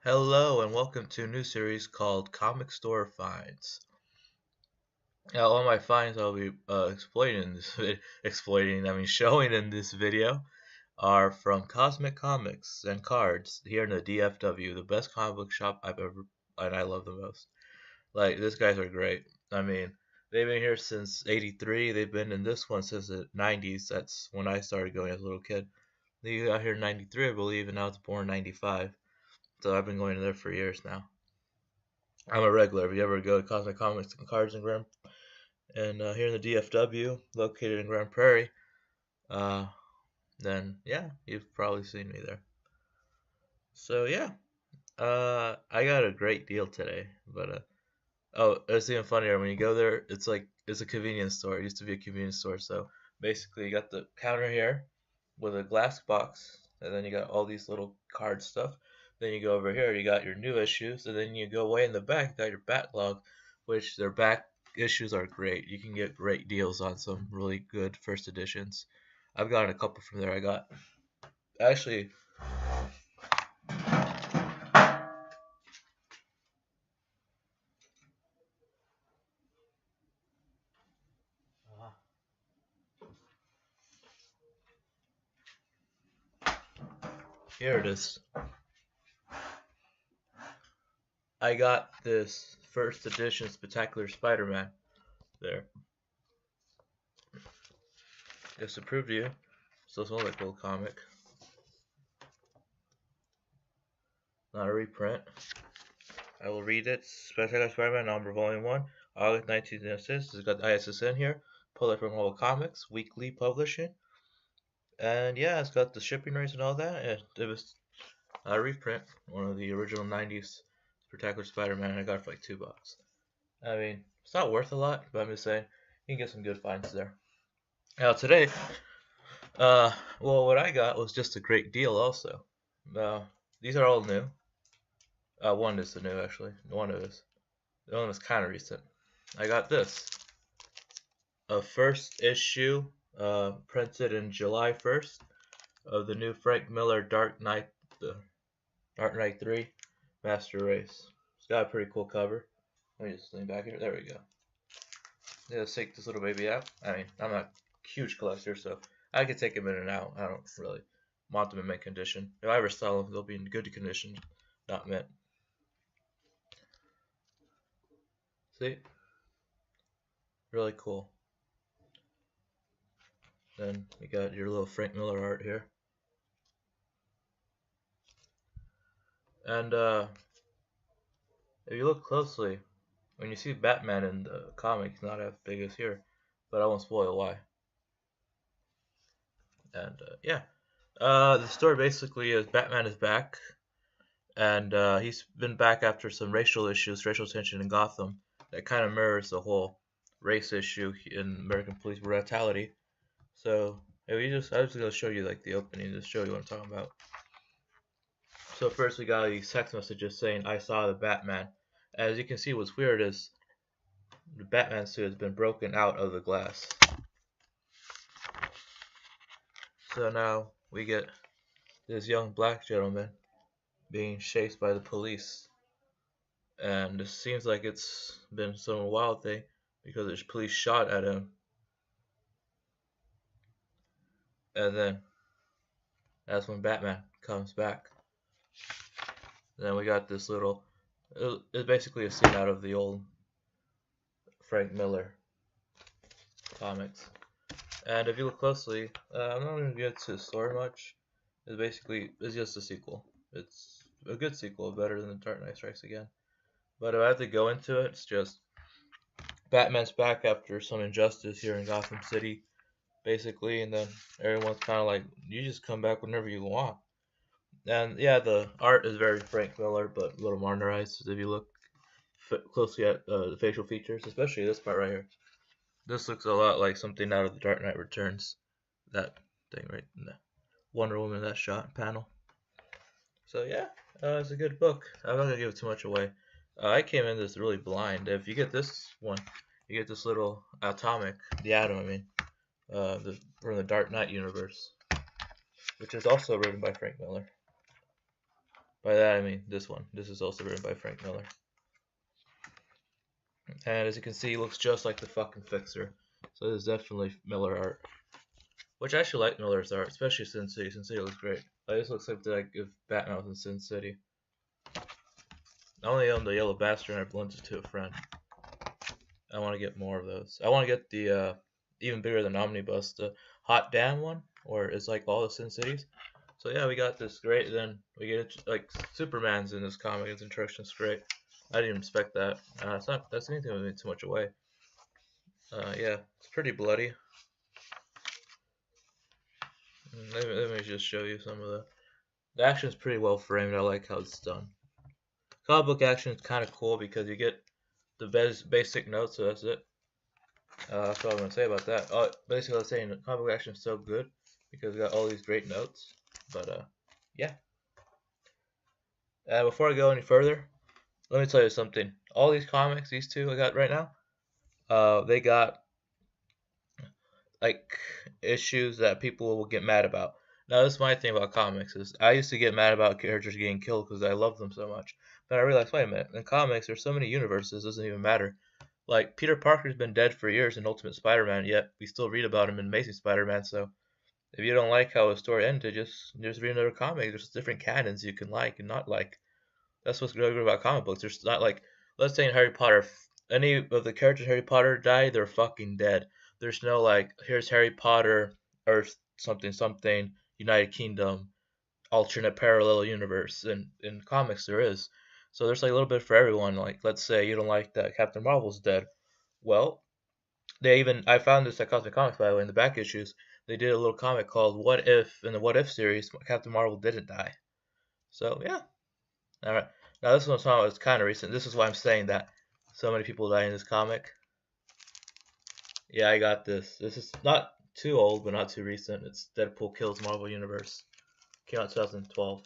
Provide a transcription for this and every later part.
Hello and welcome to a new series called Comic Store Finds. Now, all my finds I'll be showing in this video are from Cosmic Comics and Cards here in the DFW, the best comic book shop I've ever, and I love the most. Like, these guys are great. They've been here since '83. They've been in this one since the '90s. That's when I started going as a little kid. They got here in '93, I believe, and I was born in '95. So I've been going there for years now. I'm a regular. If you ever go to Cosmic Comics and Cards in Grand, and here in the DFW, located in Grand Prairie, uh, then yeah, you've probably seen me there. So yeah, I got a great deal today. But oh, it's even funnier when you go there. It's a convenience store. It used to be a convenience store. So basically, you got the counter here with a glass box, and then you got all these little card stuff. Then you go over here, you got your new issues, and then you go way in the back, you got your backlog, which their back issues are great. You can get great deals on some really good first editions. I've gotten a couple from there. I got actually here it is. I got this first edition Spectacular Spider-Man there. Just to prove to you, still smells like a little comic. Not a reprint. I will read it. Spectacular Spider-Man number volume 1, August 1996. It's got the ISSN here. Pulled it from Marvel Comics, weekly publishing. And yeah, it's got the shipping rates and all that. It was a reprint, one of the original 90s Spectacular Spider-Man. I got it for like $2. I mean, it's not worth a lot, but I'm just saying, you can get some good finds there. Now today, well, what I got was just a great deal also. These are all new. One is the new, actually. One is. The one is kind of recent. I got this. A first issue, printed in July 1st, of the new Frank Miller Dark Knight 3 Master Race. It's got a pretty cool cover. Let me just lean back here. There we go. Let's take this little baby out. I mean, I'm not a huge collector, so I can take them in and out. I don't really want them in mint condition. If I ever sell them, they'll be in good condition, not mint. See? Really cool. Then you got your little Frank Miller art here. And if you look closely, when you see Batman in the comic, he's not as big as here, but I won't spoil why. And yeah, the story basically is Batman is back, and he's been back after some racial tension in Gotham that kind of mirrors the whole race issue in American police brutality. So I was just gonna show you like the opening, just show you what I'm talking about. So first we got these text messages saying, "I saw the Batman." As you can see, what's weird is the Batman suit has been broken out of the glass. So now we get this young black gentleman being chased by the police. And it seems like it's been some wild thing because the police shot at him. And then that's when Batman comes back. And then we got this little, it's basically a scene out of the old Frank Miller comics. And if you look closely, I'm not going to get to the story much. It's just a sequel. It's a good sequel, better than The Dark Knight Strikes Again. But if I have to go into it, it's just Batman's back after some injustice here in Gotham City, basically, and then everyone's kind of like, you just come back whenever you want. And yeah, the art is very Frank Miller, but a little modernized. If you look closely at the facial features, especially this part right here, this looks a lot like something out of The Dark Knight Returns. That thing right in the Wonder Woman, that shot panel. So yeah, it's a good book. I'm not gonna give it too much away. I came in this really blind. If you get this one, you get this little Atomic, the Atom, I mean, from the Dark Knight universe, which is also written by Frank Miller. By that I mean this one. This is also written by Frank Miller. And as you can see, he looks just like the fucking Fixer. So this is definitely Miller art. Which I actually like Miller's art, especially Sin City. Sin City looks great. Like, this looks like if Batman was in Sin City. I only own the Yellow Bastard and I lent it to a friend. I want to get more of those. I want to get the even bigger than Omnibus, the Hot Damn one, where it's like all the Sin Cities. So yeah, we got this great. Then we get like Superman's in this comic. Its introduction is great. I didn't expect that. It's not that's anything that made too much away. Yeah, it's pretty bloody. Let me just show you some of the action is pretty well framed. I like how it's done. Comic book action is kind of cool because you get the basic notes, so that's it. That's all I'm gonna say about that. Basically, I was saying the comic book action is so good because we got all these great notes. But yeah. Before I go any further, let me tell you something. All these comics, these two I got right now, they got like issues that people will get mad about. Now, this is my thing about comics is I used to get mad about characters getting killed because I love them so much. But I realized, wait a minute, in comics there's so many universes, it doesn't even matter. Like Peter Parker's been dead for years in Ultimate Spider-Man, yet we still read about him in Amazing Spider-Man. So if you don't like how a story ended, just read another comic. There's different canons you can like and not like. That's what's really good about comic books. There's not like, let's say in Harry Potter, any of the characters in Harry Potter die, they're fucking dead. There's no like, here's Harry Potter, Earth something something, United Kingdom, alternate parallel universe. In comics there is. So there's like a little bit for everyone. Like, let's say you don't like that Captain Marvel's dead. Well, I found this at Cosmic Comics, by the way, in the back issues. They did a little comic called What If, in the What If series, Captain Marvel didn't die. So yeah. Alright. Now this one's kind of recent. This is why I'm saying that so many people die in this comic. Yeah, I got this. This is not too old, but not too recent. It's Deadpool Kills Marvel Universe. Came out 2012.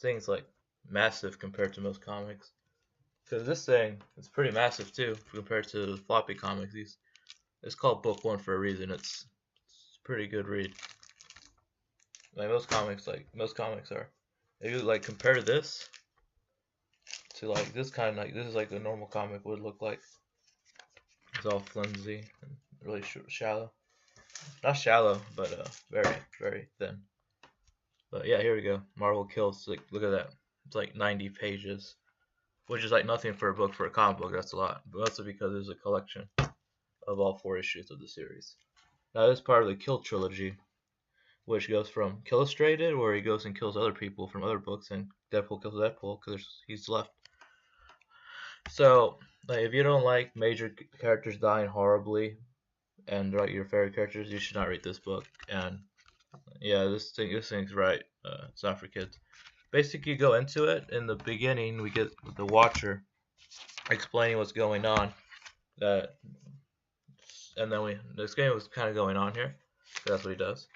Thing's like massive compared to most comics. Because this thing is pretty massive too compared to the floppy comics. It's called Book 1 for a reason. It's a pretty good read. Like most comics are. If you like compare this to like this is like the normal comic would look like. It's all flimsy and really shallow. Not shallow, but very, very thin. But yeah, here we go. Marvel Kills. Like, look at that. It's like 90 pages, which is like nothing for a book. For a comic book, that's a lot. But also because there's a collection of all 4 issues of the series. Now this is part of the Kill trilogy, which goes from Illustrated, where he goes and kills other people from other books, and Deadpool kills Deadpool because he's left. So, like, if you don't like major characters dying horribly and like your favorite characters, you should not read this book. And yeah, this thing's right. It's not for kids. Basically, you go into it. In the beginning, we get the Watcher explaining what's going on. And then this game was kind of going on here. That's what he does.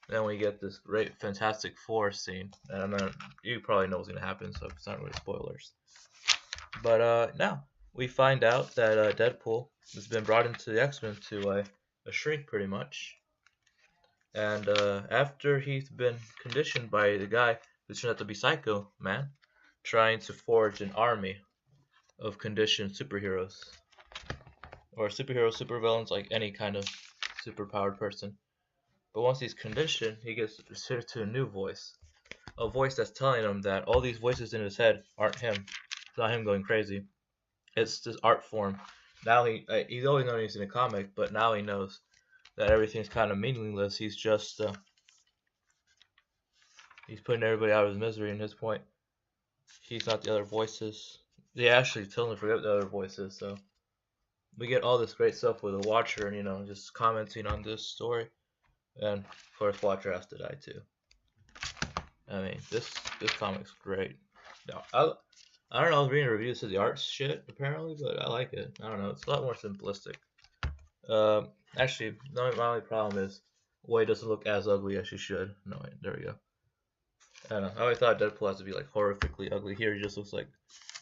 Then we get this great Fantastic Four scene, and then you probably know what's gonna happen, so it's not really spoilers. But now we find out that Deadpool has been brought into the X-Men to a shrink, pretty much. And after he's been conditioned by the guy who turned out to be Psycho Man, trying to forge an army of conditioned superheroes, or superheroes, supervillains, like any kind of superpowered person. But once he's conditioned, he gets restricted to a new voice. A voice that's telling him that all these voices in his head aren't him. It's not him going crazy. It's this art form. Now he's always known he's in a comic, but now he knows that everything's kind of meaningless. He's just he's putting everybody out of his misery. In his point, he's not the other voices. They actually tell him to forget the other voices. So we get all this great stuff with the Watcher, and just commenting on this story. And of course, Watcher has to die too. I mean, this comic's great. I don't know. I was reading reviews of the art's shit apparently, but I like it. I don't know. It's a lot more simplistic. Actually, my only problem is Wade doesn't look as ugly as she should. No, wait, there we go. I don't know. I always thought Deadpool has to be like horrifically ugly. Here, he just looks like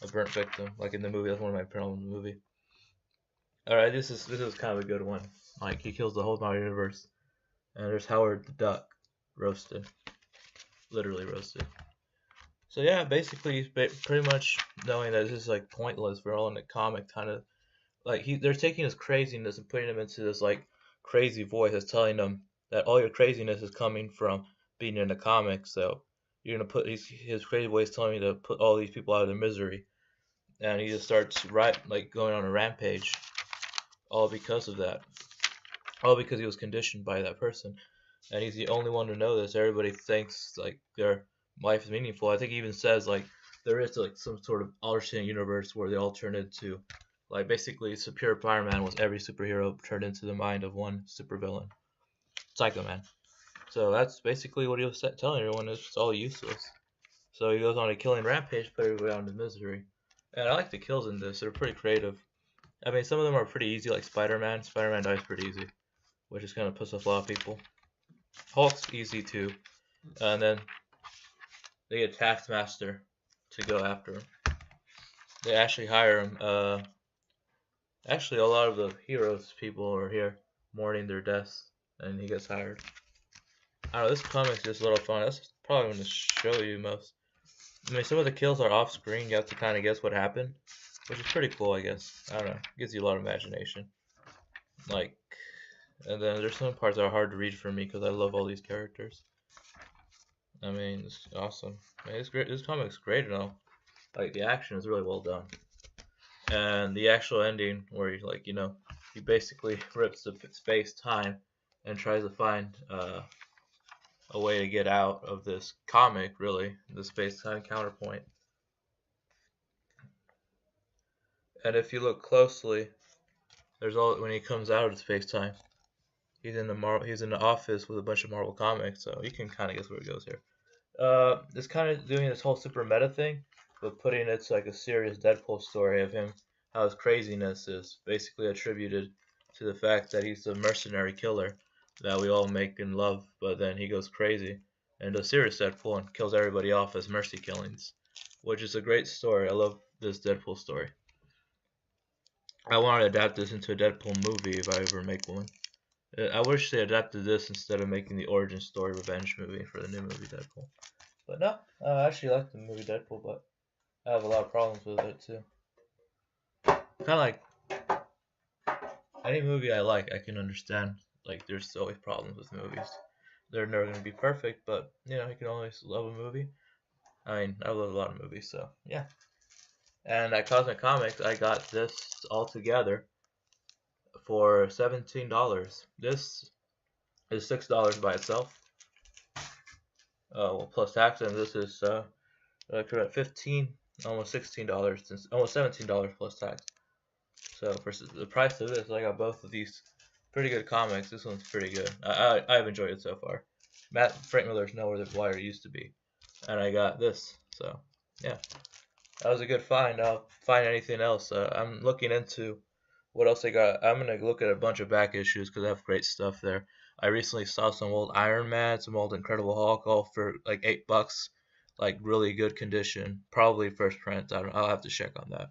a burnt victim, like in the movie. That's one of my problems in the movie. All right, this is kind of a good one. Like he kills the whole Marvel universe. And there's Howard the Duck roasted. literally roasted. So yeah, basically, pretty much knowing that this is like pointless for all in the comic, kind of like they're taking his craziness and putting him into this like crazy voice that's telling them that all your craziness is coming from being in the comic. So you're gonna put his crazy voice telling me to put all these people out of their misery, and he just starts like going on a rampage, all because of that, all because he was conditioned by that person, and he's the only one to know this. Everybody thinks like their life is meaningful. I think he even says like there is like some sort of alternate universe where they all turn into like basically Superior Spider-Man was every superhero turned into the mind of one supervillain, Psycho Man. So that's basically what he was telling everyone. It's all useless. So he goes on a killing rampage, put everybody out into misery. And I like the kills in this. They're pretty creative. I mean, some of them are pretty easy, like Spider-Man. Spider-Man dies pretty easy, which is gonna piss off a lot of people. Hulk's easy too, and then they get Taskmaster to go after him. They actually hire him. Actually, a lot of the heroes people are here mourning their deaths, and he gets hired. I don't know. This comic's just a little fun. That's probably going to show you most. I mean, some of the kills are off screen. You have to kind of guess what happened, which is pretty cool, I guess. I don't know. Gives you a lot of imagination. Like, and then there's some parts that are hard to read for me because I love all these characters. I mean, it's awesome. I mean, it's great. This comic's great and all. Like, the action is really well done. And the actual ending, where he, like, he basically rips the space time and tries to find a way to get out of this comic, really, the space time counterpoint. And if you look closely, there's all when he comes out of space time, he's in the office with a bunch of Marvel comics, so you can kind of guess where it goes here. It's kind of doing this whole super meta thing, but putting it to like a serious Deadpool story of him, how his craziness is basically attributed to the fact that he's a mercenary killer that we all make and love, but then he goes crazy and does serious Deadpool and kills everybody off as mercy killings, which is a great story. I love this Deadpool story. I want to adapt this into a Deadpool movie if I ever make one. I wish they adapted this instead of making the origin story revenge movie for the new movie Deadpool. But no, I actually like the movie Deadpool, but I have a lot of problems with it too. Kind of like any movie I like, I can understand. Like, there's always problems with movies. They're never going to be perfect, but you can always love a movie. I mean, I love a lot of movies, so yeah. And at Cosmic Comics, I got this all together for $17. This is $6 by itself. Well, plus tax, and this is at $15, almost $16, almost $17 plus tax. So for the price of this, I got both of these pretty good comics. This one's pretty good. I've enjoyed it so far. Frank Miller's nowhere the wire used to be, and I got this. So yeah, that was a good find. I'll find anything else. I'm looking into what else I got. I'm gonna look at a bunch of back issues because I have great stuff there. I recently saw some old Iron Man, some old Incredible Hulk, all for like $8, like really good condition. Probably first print. I'll have to check on that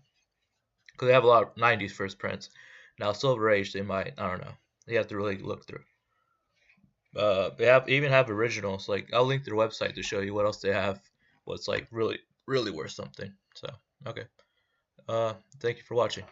because they have a lot of '90s first prints. Now Silver Age, they might. I don't know. You have to really look through. They even have originals. Like I'll link their website to show you what else they have. What's like really really worth something. So okay. Thank you for watching.